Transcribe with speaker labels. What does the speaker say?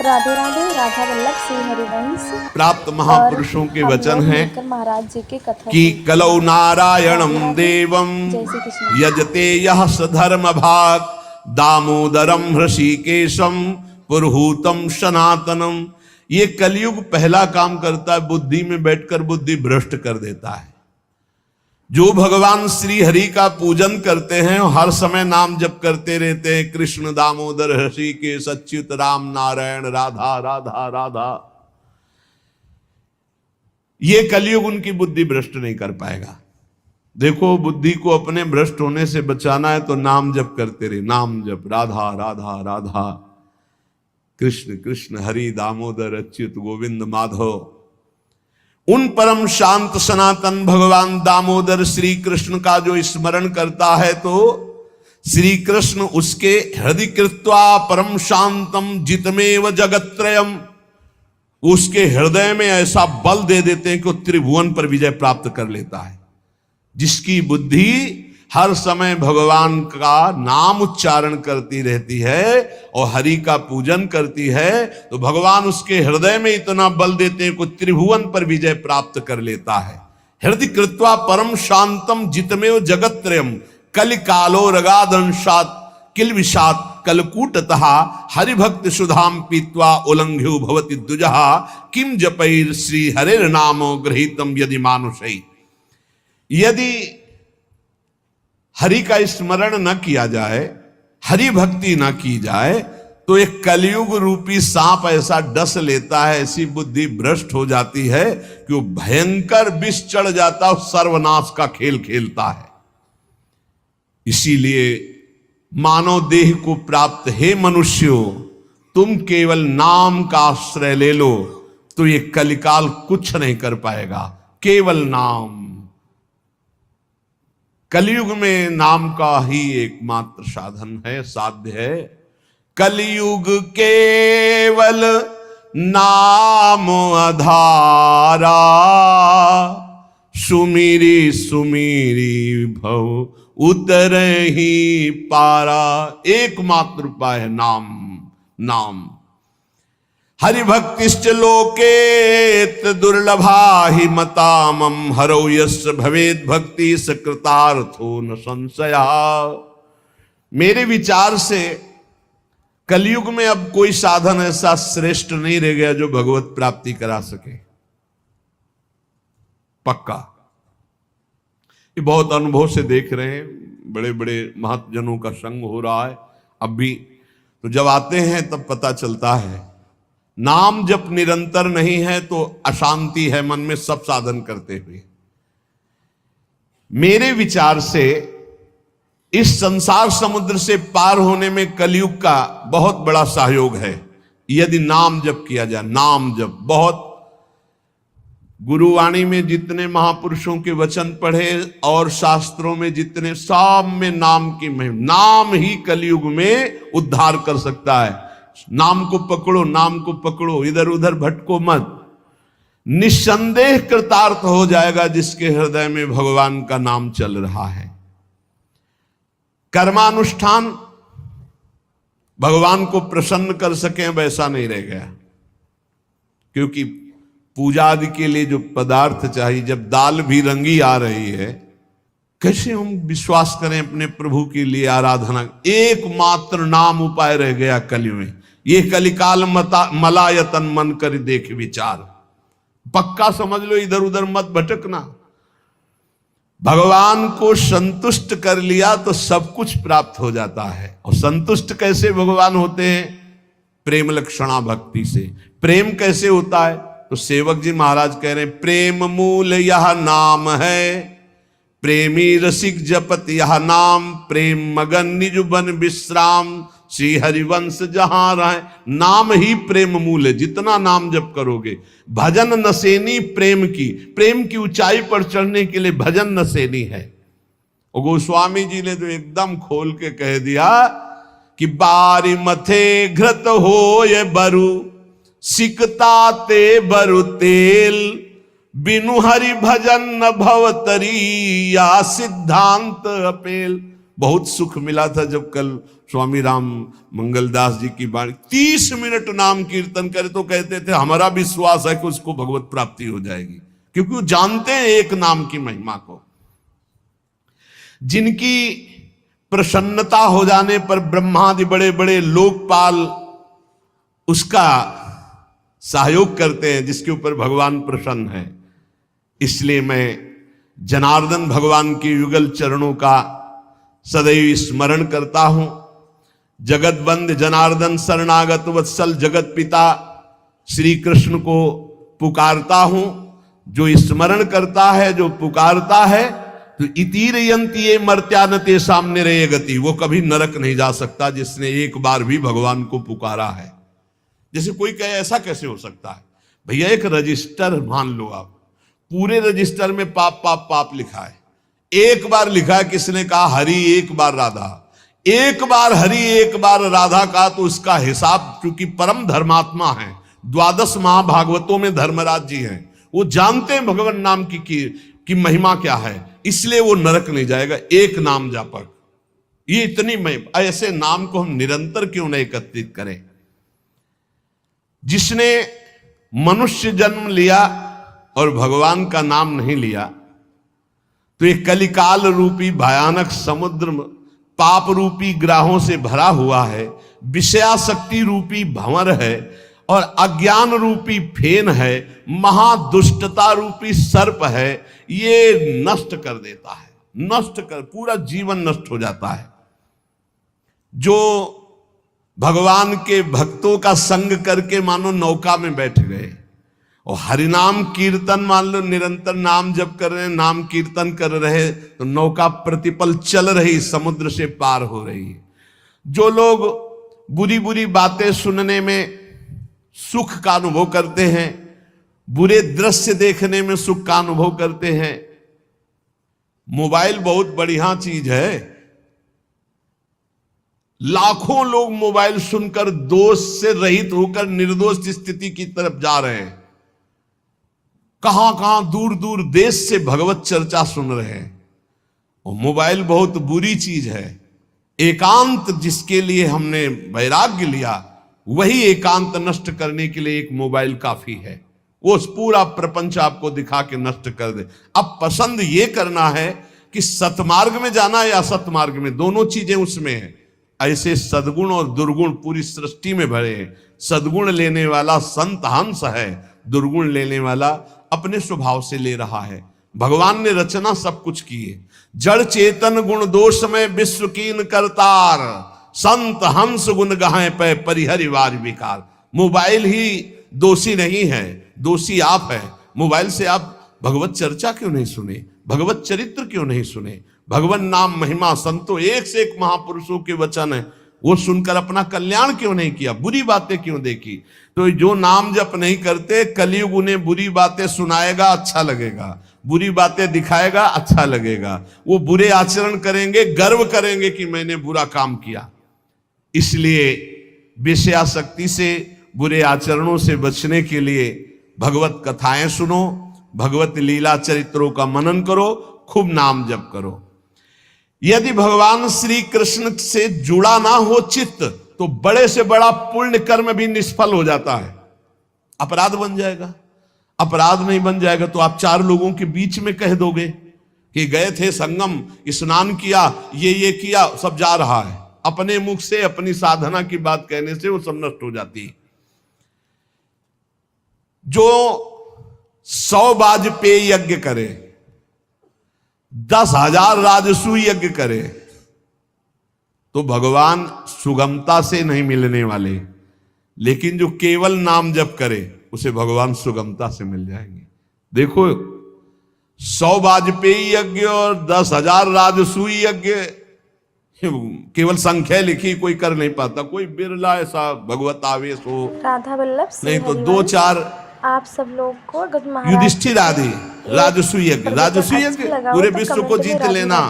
Speaker 1: राधे राधे। राधा वल्लभ श्री हरिवंश
Speaker 2: प्राप्त महापुरुषों के वचन हैं
Speaker 1: महाराज जी के कथा
Speaker 2: कि कलौ नारायणं देवं यजते यः सधर्म भाग दामोदरम ऋषिकेशम पुरुहूतम सनातनम। ये कलयुग पहला काम करता है, बुद्धि में बैठकर बुद्धि भ्रष्ट कर देता है। जो भगवान श्री हरि का पूजन करते हैं हर समय नाम जप करते रहते हैं, कृष्ण दामोदर ऋषिकेश अच्युत राम नारायण राधा राधा राधा, ये कलयुग उनकी बुद्धि भ्रष्ट नहीं कर पाएगा। देखो, बुद्धि को अपने भ्रष्ट होने से बचाना है तो नाम जप करते रहे, नाम जप, राधा राधा राधा, कृष्ण कृष्ण हरि दामोदर अच्युत गोविंद माधव। उन परम शांत सनातन भगवान दामोदर श्री कृष्ण का जो स्मरण करता है तो श्री कृष्ण उसके हृदय कृत्वा परम शांतम जितमेव जगत्त्रयम, उसके हृदय में ऐसा बल दे देते हैं कि वो त्रिभुवन पर विजय प्राप्त कर लेता है। जिसकी बुद्धि हर समय भगवान का नाम उच्चारण करती रहती है और हरि का पूजन करती है तो भगवान उसके हृदय में इतना बल देते हैं कि त्रिभुवन पर विजय प्राप्त कर लेता है। हृदय कृत्वा परम शांतम जितमेव जगत्त्रयम कलि कालो रगादंशात किल विषात कलकूटतः हरिभक्त सुधाम पीत्वा उल्लंघ्यो भवति द्विजः किम जपैर श्री हरेर नामो गृहीतम यदि मानुषै। यदि हरि का स्मरण न किया जाए, हरि भक्ति न की जाए तो एक कलयुग रूपी सांप ऐसा डस लेता है, ऐसी बुद्धि भ्रष्ट हो जाती है कि वो भयंकर विष चढ़ जाता है, सर्वनाश का खेल खेलता है। इसीलिए मानव देह को प्राप्त हे मनुष्यों, तुम केवल नाम का आश्रय ले लो तो ये कलिकाल कुछ नहीं कर पाएगा। केवल नाम, कलयुग में नाम का ही एकमात्र साधन है, साध्य है। कलयुग केवल नाम आधारा, सुमिरी सुमिरी भव उतरहि पारा। एकमात्र उपाय है नाम, नाम। हरिभक्तिश्च लोकेत दुर्लभा हि मतामम हरौ यस्य भवेद भक्ति सकृतार्थो न संशया। मेरे विचार से कलयुग में अब कोई साधन ऐसा श्रेष्ठ नहीं रह गया जो भगवत प्राप्ति करा सके। पक्का, ये बहुत अनुभव से देख रहे हैं, बड़े बड़े महत्जनों का संग हो रहा है अब भी। तो जब आते हैं तब पता चलता है नाम जब निरंतर नहीं है तो अशांति है मन में, सब साधन करते हुए। मेरे विचार से इस संसार समुद्र से पार होने में कलयुग का बहुत बड़ा सहयोग है यदि नाम जप किया जाए। नाम जप बहुत, गुरुवाणी में जितने महापुरुषों के वचन पढ़े और शास्त्रों में जितने, सब में नाम की महिमा। नाम ही कलयुग में उद्धार कर सकता है। नाम को पकड़ो, नाम को पकड़ो, इधर उधर भटको मत। निस्संदेह कृतार्थ हो जाएगा जिसके हृदय में भगवान का नाम चल रहा है। कर्मानुष्ठान भगवान को प्रसन्न कर सके वैसा नहीं रह गया, क्योंकि पूजा आदि के लिए जो पदार्थ चाहिए, जब दाल भी रंगी आ रही है, कैसे हम विश्वास करें अपने प्रभु के लिए आराधना। एकमात्र नाम उपाय रह गया कलयुग में। ये कलिकाल मलायतन मन कर देख विचार, पक्का समझ लो, इधर उधर मत भटकना। भगवान को संतुष्ट कर लिया तो सब कुछ प्राप्त हो जाता है। और संतुष्ट कैसे भगवान होते हैं? प्रेम लक्षणा भक्ति से। प्रेम कैसे होता है? तो सेवक जी महाराज कह रहे हैं, प्रेम मूल यह नाम है, प्रेमी रसिक जपत यह नाम, प्रेम मगन निज बन विश्राम, श्री हरिवंश जहां रहे। नाम ही प्रेम मूल है। जितना नाम जप करोगे, भजन नसेनी प्रेम की, प्रेम की ऊंचाई पर चढ़ने के लिए भजन नसेनी है। और गोस्वामी जी ने तो एकदम खोल के कह दिया कि बारी मथे घृत हो ये बरु, सिकता ते बरु तेल, बिनु हरि भजन न भवतरी या सिद्धांत अपेल। बहुत सुख मिला था जब कल स्वामी राम मंगलदास जी की बाणी 30 मिनट नाम कीर्तन करे तो कहते थे हमारा विश्वास है कि उसको भगवत प्राप्ति हो जाएगी, क्योंकि वो जानते हैं एक नाम की महिमा को। जिनकी प्रसन्नता हो जाने पर ब्रह्मादि बड़े बड़े लोकपाल उसका सहयोग करते हैं, जिसके ऊपर भगवान प्रसन्न है। इसलिए मैं जनार्दन भगवान के युगल चरणों का सदैव स्मरण करता हूं। जगत बंद जनार्दन शरणागत वत्सल जगत पिता श्री कृष्ण को पुकारता हूं। जो स्मरण करता है, जो पुकारता है, तो इतीर यंती ये मर्त्यानते सामने रहे गति, वो कभी नरक नहीं जा सकता जिसने एक बार भी भगवान को पुकारा है। जैसे कोई कहे ऐसा कैसे हो सकता है? भैया एक रजिस्टर मान लो आप, पूरे रजिस्टर में पाप पाप पाप लिखा है। एक बार लिखा है, किसने कहा हरि एक बार राधा, एक बार हरि एक बार राधा का, तो उसका हिसाब, चूंकि परम धर्मात्मा है, 12 महाभागवतों में धर्मराज जी हैं, वो जानते हैं भगवान नाम की महिमा क्या है, इसलिए वो नरक नहीं जाएगा। एक नाम जापक, ये इतनी महिमा, ऐसे नाम को हम निरंतर क्यों नहीं एकत्रित करें? जिसने मनुष्य जन्म लिया और भगवान का नाम नहीं लिया, तो एक कलिकाल रूपी भयानक समुद्र पाप रूपी ग्राहों से भरा हुआ है, विषयाशक्ति रूपी भंवर है, और अज्ञान रूपी फेन है, महादुष्टता रूपी सर्प है। ये नष्ट कर देता है, नष्ट कर, पूरा जीवन नष्ट हो जाता है। जो भगवान के भक्तों का संग करके मानो नौका में बैठ गए और हरिनाम कीर्तन, मान लो निरंतर नाम जप कर रहे, नाम कीर्तन कर रहे, तो नौका प्रतिपल चल रही, समुद्र से पार हो रही है। जो लोग बुरी बुरी बातें सुनने में सुख का अनुभव करते हैं, बुरे दृश्य देखने में सुख का अनुभव करते हैं। मोबाइल बहुत बढ़िया चीज है। लाखों लोग मोबाइल सुनकर दोष से रहित होकर निर्दोष स्थिति की तरफ जा रहे हैं। कहां कहां दूर दूर देश से भगवत चर्चा सुन रहे हैं। और मोबाइल बहुत बुरी चीज है। एकांत जिसके लिए हमने वैराग्य लिया, वही एकांत नष्ट करने के लिए एक मोबाइल काफी है। वो पूरा प्रपंच आपको दिखा के नष्ट कर दे। अब पसंद ये करना है कि सतमार्ग में जाना है या असतमार्ग में, दोनों चीजें उसमें है। ऐसे सद्गुण और दुर्गुण पूरी सृष्टि में भरे हैं। सद्गुण लेने वाला संत हंस है, दुर्गुण लेने वाला अपने स्वभाव से ले रहा है। भगवान ने रचना सब कुछ की है। जड़ चेतन गुण दोष में विश्व कीन करतार, संत हंस गुण गाहें पे परिहरिवार विकार। मोबाइल ही दोषी नहीं है, दोषी आप है। मोबाइल से आप भगवत चर्चा क्यों नहीं सुने, भगवत चरित्र क्यों नहीं सुने, भगवान नाम महिमा संतों एक से एक महापुरुषों के वचन है, वो सुनकर अपना कल्याण क्यों नहीं किया, बुरी बातें क्यों देखी? तो जो नाम जप नहीं करते, कलयुग उन्हें बुरी बातें सुनाएगा, अच्छा लगेगा, बुरी बातें दिखाएगा, अच्छा लगेगा। वो बुरे आचरण करेंगे, गर्व करेंगे कि मैंने बुरा काम किया। इसलिए विषयाशक्ति से, बुरे आचरणों से बचने के लिए भगवत कथाएं सुनो, भगवत लीला चरित्रों का मनन करो, खूब नाम जप करो। यदि भगवान श्री कृष्ण से जुड़ा ना हो चित्त, तो बड़े से बड़ा पुण्य कर्म भी निष्फल हो जाता है, अपराध बन जाएगा। अपराध नहीं बन जाएगा तो आप 4 लोगों के बीच में कह दोगे कि गए थे संगम, स्नान किया, ये किया, सब जा रहा है। अपने मुख से अपनी साधना की बात कहने से वो सब नष्ट हो जाती है। जो 100 वाजपेयी यज्ञ करे, 10,000 राजसूय यज्ञ करे, तो भगवान सुगमता से नहीं मिलने वाले। लेकिन जो केवल नाम जप करे, उसे भगवान सुगमता से मिल जाएंगे। देखो 100 वाजपेयी यज्ञ और 10,000 राजसूय यज्ञ, केवल संख्या लिखी कोई कर नहीं पाता। कोई बिरला ऐसा भगवत आवेश हो,
Speaker 1: राधा वल्लभ
Speaker 2: नहीं तो 2-4
Speaker 1: आप सब लोग को
Speaker 2: युधिष्ठिर आदि राजसूय यज्ञ, राजसूय यज्ञ पूरे विश्व को जीत लेना,